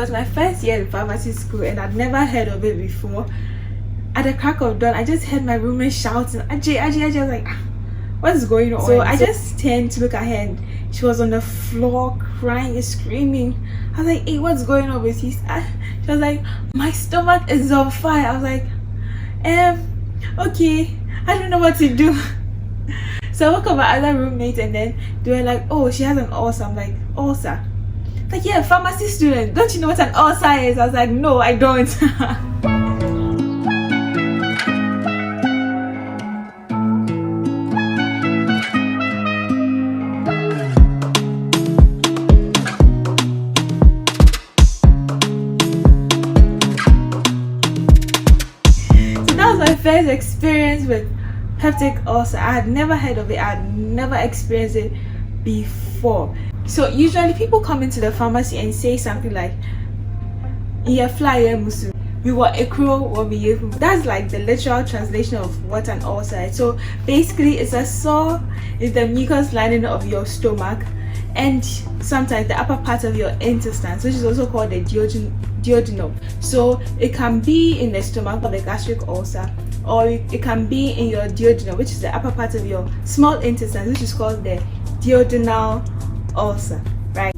It was my first year in pharmacy school and I'd never heard of it before. At the crack of dawn, I just heard my roommate shouting, Ajay. I was like, what is going on? So I just turned to look at her and she was on the floor crying and screaming. I was like, hey, what's going on with you? She was like, my stomach is on fire. I was like, okay, I don't know what to do. So I woke up my other roommate and then they were like, oh, she has an ulcer. I'm like, ulcer? Like, yeah, pharmacy student, don't you know what an ulcer is? I was like, no, I don't. First experience with peptic ulcer. I had never heard of it. I had never experienced it before. So usually people come into the pharmacy and say something like, that's like the literal translation of what an ulcer is. So basically it's a sore in the mucous lining of your stomach and sometimes the upper part of your intestines, which is also called the duodenum. So it can be in the stomach of the gastric ulcer, or it can be in your duodenum, which is the upper part of your small intestine, which is called the duodenal ulcer, right?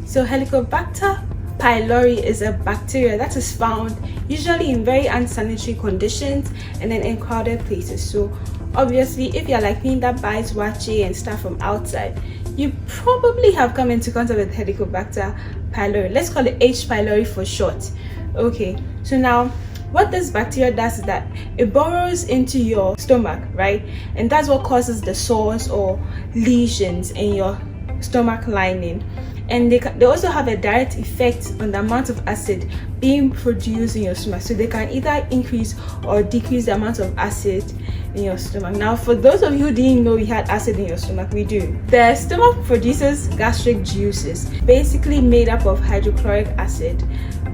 So Helicobacter pylori is a bacteria that is found usually in very unsanitary conditions and then in crowded places. So obviously if you're like me that buys wache and stuff from outside, you probably have come into contact with Helicobacter pylori. Let's call it H. pylori for short. Okay, so now what this bacteria does is that it burrows into your stomach, right? And that's what causes the sores or lesions in your stomach lining. And they also have a direct effect on the amount of acid being produced in your stomach. So they can either increase or decrease the amount of acid in your stomach. Now, for those of you who didn't know you had acid in your stomach, we do. The stomach produces gastric juices, basically made up of hydrochloric acid,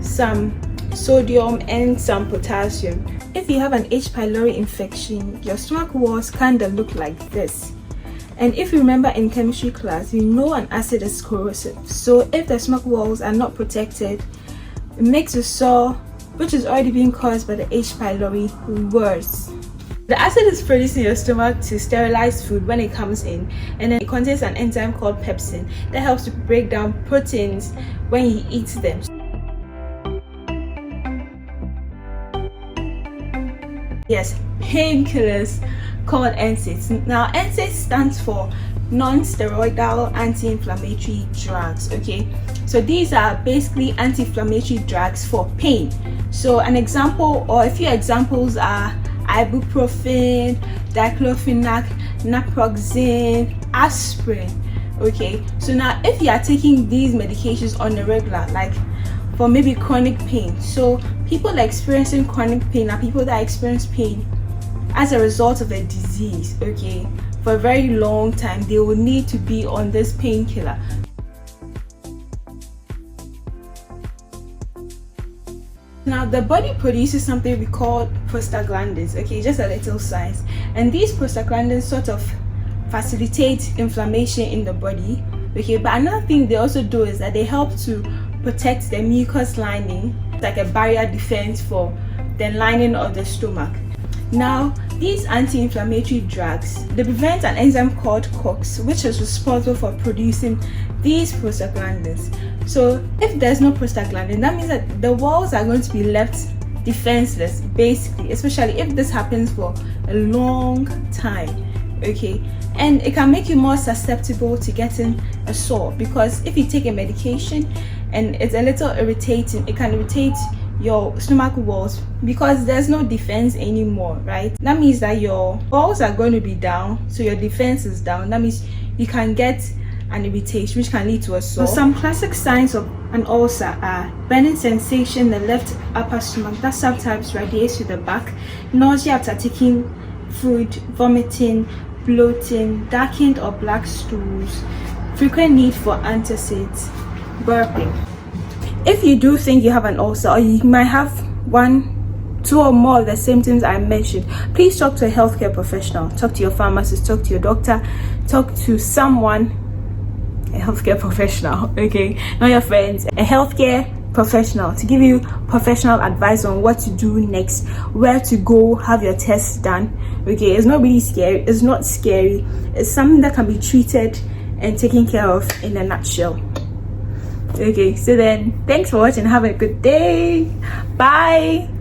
some sodium and some potassium. If you have an H. pylori infection, your stomach walls kind of look like this. And if you remember in chemistry class, you know an acid is corrosive. So if the stomach walls are not protected, it makes the sore, which is already being caused by the H. pylori, worse. The acid is produced in your stomach to sterilize food when it comes in, and then it contains an enzyme called pepsin that helps to break down proteins when you eat them. Yes, painkillers called NSAIDs. Now NSAIDs stands for non-steroidal anti-inflammatory drugs. Okay, so these are basically anti-inflammatory drugs for pain. So an example or a few examples are ibuprofen, diclofenac, naproxen, aspirin. Okay, so now if you are taking these medications on the regular, like for maybe chronic pain, so people experiencing chronic pain are people that experience pain as a result of a disease, okay, for a very long time, they will need to be on this painkiller. Now the body produces something we call prostaglandins, okay, just a little science, and these prostaglandins sort of facilitate inflammation in the body, okay. But another thing they also do is that they help to protect the mucous lining, like a barrier defense for the lining of the stomach. Now these anti-inflammatory drugs, they prevent an enzyme called COX, which is responsible for producing these prostaglandins. So if there's no prostaglandin, that means that the walls are going to be left defenseless, basically, especially if this happens for a long time, okay. And it can make you more susceptible to getting a sore, because if you take a medication and it's a little irritating, it can irritate your stomach walls because there's no defense anymore, right? That means that your walls are going to be down, so your defense is down. That means you can get an irritation, which can lead to a sore. So some classic signs of an ulcer are burning sensation in the left upper stomach that sometimes radiates to the back, nausea after taking food, vomiting, bloating, darkened or black stools, frequent need for antacids, burping. If you do think you have an ulcer, or you might have one two or more of the symptoms I mentioned, please talk to a healthcare professional. Talk to your pharmacist, talk to your doctor, talk to someone, a healthcare professional, okay, not your friends, a healthcare professional, to give you professional advice on what to do next, where to go, have your tests done. Okay, it's not really scary, it's not scary, it's something that can be treated and taken care of in a nutshell. Okay, so then thanks for watching, have a good day, bye.